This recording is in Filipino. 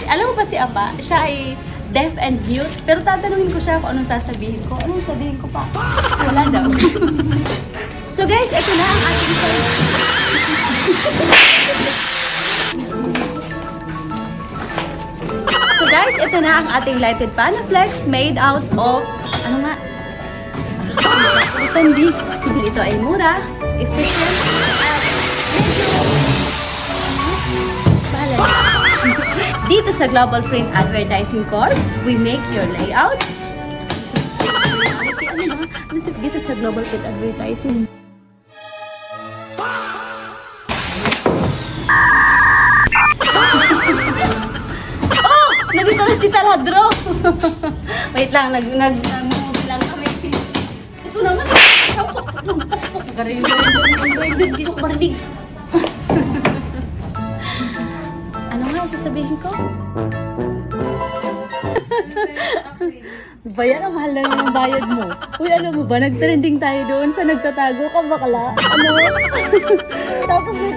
alam mo ba si Apa? Siya ay deaf and mute. Pero tatanungin ko siya kung anong sasabihin ko. Anong sabihin ko pa? Wala daw. So guys, ito na ang ating So guys, ito na ang ating lighted Panaflex made out of, ano nga? Tandi. Ito ay mura, efficient, at medyo dito sa Global Print Advertising Corp, we make your layout. Dito sa Global Print Advertising. Oh! Nandito na si Taladro! Wait lang, nag-move lang kami. Ito naman. Hindi ko marinig. Ano nga sasabihin ko? Bayan ang mahal na ng bayad mo. Uy, alam mo ba, nag-trending tayo doon sa nagtatago ka bakla. Ano? Tapos may